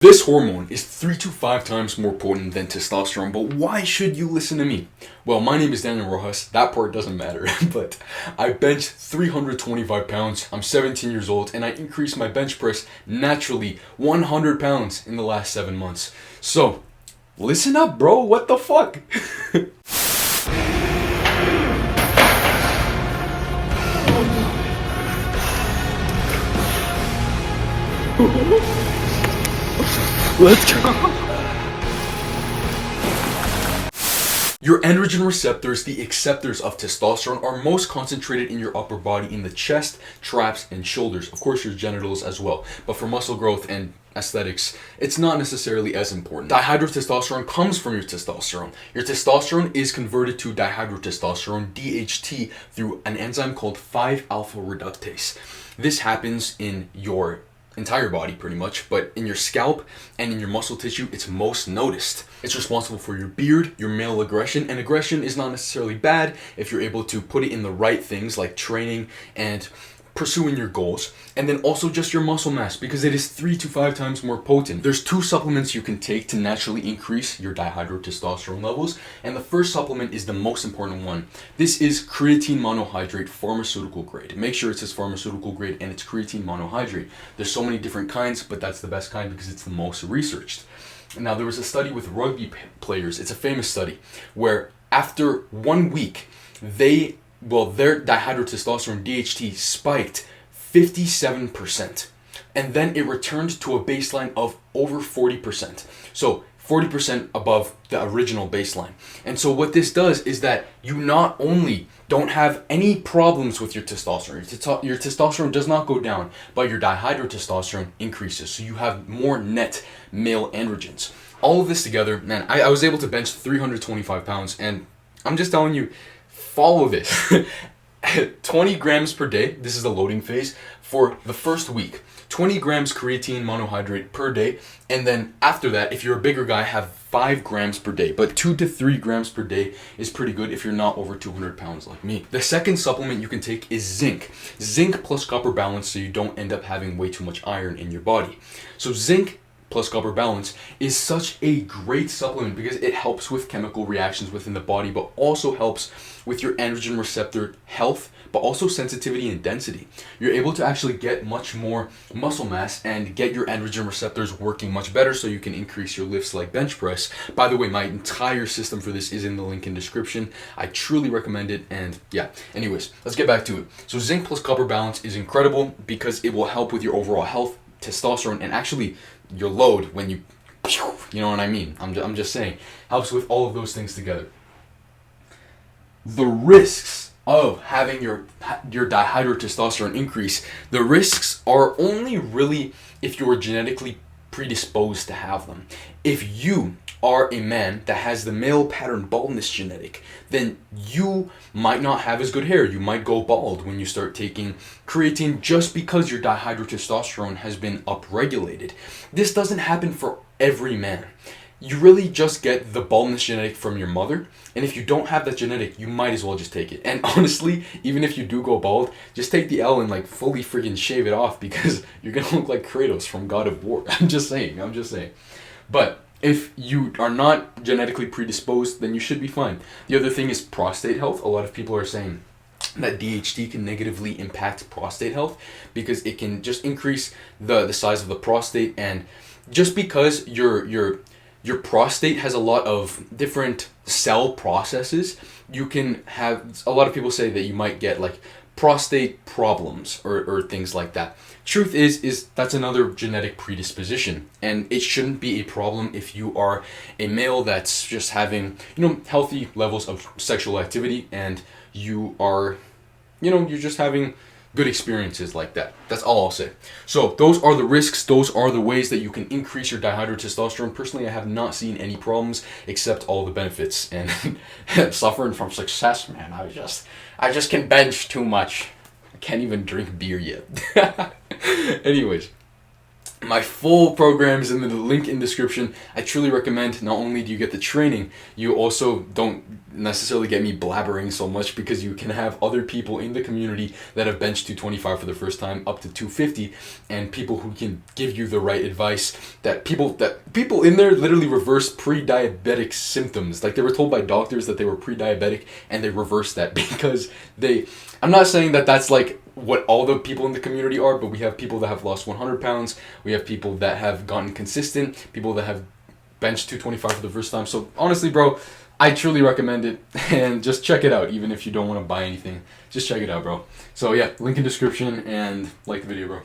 This hormone is 3 to 5 times more potent than testosterone, but why should you listen to me? Well, my name is Daniel Rojas, that part doesn't matter, but I bench 325 pounds, I'm 17 years old, and I increased my bench press naturally 100 pounds in the last 7 months. So, listen up bro, what the fuck? Let's go. Your androgen receptors, the acceptors of testosterone, are most concentrated in your upper body in the chest, traps, and shoulders. Of course, your genitals as well. But for muscle growth and aesthetics, it's not necessarily as important. Dihydrotestosterone comes from your testosterone. Your testosterone is converted to dihydrotestosterone, DHT, through an enzyme called 5-alpha reductase. This happens in your entire body pretty much, but in your scalp and in your muscle tissue, it's most noticed. It's responsible for your beard, your male aggression, and aggression is not necessarily bad if you're able to put it in the right things like training and pursuing your goals, and then also just your muscle mass, because it is 3 to 5 times more potent. There's 2 supplements you can take to naturally increase your dihydrotestosterone levels, and the first supplement is the most important one. This is creatine monohydrate, pharmaceutical grade. Make sure it says pharmaceutical grade and it's creatine monohydrate. There's so many different kinds, but that's the best kind because it's the most researched. Now, there was a study with rugby players, it's a famous study, where after 1 week, their dihydrotestosterone DHT spiked 57%, and then it returned to a baseline of over 40%. So 40% above the original baseline. And so what this does is that you not only don't have any problems with your testosterone, your testosterone does not go down, but your dihydrotestosterone increases. So you have more net male androgens. All of this together, man, I was able to bench 325 pounds, and I'm just telling you, follow this. 20 grams per day, this is the loading phase, for the first week. 20 grams creatine monohydrate per day, and then after that, if you're a bigger guy, have 5 grams per day. But 2 to 3 grams per day is pretty good if you're not over 200 pounds like me. The second supplement you can take is zinc. Zinc plus copper balance, so you don't end up having way too much iron in your body. So zinc plus copper balance is such a great supplement because it helps with chemical reactions within the body, but also helps with your androgen receptor health, but also sensitivity and density. You're able to actually get much more muscle mass and get your androgen receptors working much better so you can increase your lifts like bench press. By the way, my entire system for this is in the link in description. I truly recommend it, and yeah. Anyways, let's get back to it. So zinc plus copper balance is incredible because it will help with your overall health, testosterone, and actually your load when you know what I mean. I'm just saying, helps with all of those things together. The risks of having your dihydrotestosterone increase, the risks are only really if you're genetically predisposed to have them. If you are a man that has the male pattern baldness genetic, then you might not have as good hair. You might go bald when you start taking creatine just because your dihydrotestosterone has been upregulated. This doesn't happen for every man. You really just get the baldness genetic from your mother, and if you don't have that genetic, you might as well just take it. And honestly, even if you do go bald, just take the L and like fully friggin' shave it off, because you're gonna look like Kratos from God of War. I'm just saying. But if you are not genetically predisposed, then you should be fine. The other thing is prostate health. A lot of people are saying that DHT can negatively impact prostate health because it can just increase the size of the prostate, and just because your prostate has a lot of different cell processes, you can have, a lot of people say that you might get like prostate problems or things like that. Truth is that's another genetic predisposition, and it shouldn't be a problem if you are a male that's just having, healthy levels of sexual activity, and you are, you're just having good experiences like that. That's all I'll say. So those are the risks. Those are the ways that you can increase your dihydrotestosterone. Personally, I have not seen any problems except all the benefits, and suffering from success, man. I just can bench too much. I can't even drink beer yet. Anyways, My full program is in the link in description. I truly recommend. Not only do you get the training, you also don't necessarily get me blabbering so much, because you can have other people in the community that have benched 225 for the first time up to 250, and people who can give you the right advice. That people in there literally reverse pre-diabetic symptoms. Like, they were told by doctors that they were pre-diabetic, and they reversed that because they. I'm not saying that that's like what all the people in the community are, but we have people that have lost 100 pounds. We have people that have gotten consistent, people that have benched 225 for the first time. So honestly, bro, I truly recommend it, and just check it out. Even if you don't want to buy anything, just check it out, bro. So yeah, link in description, and like the video, bro.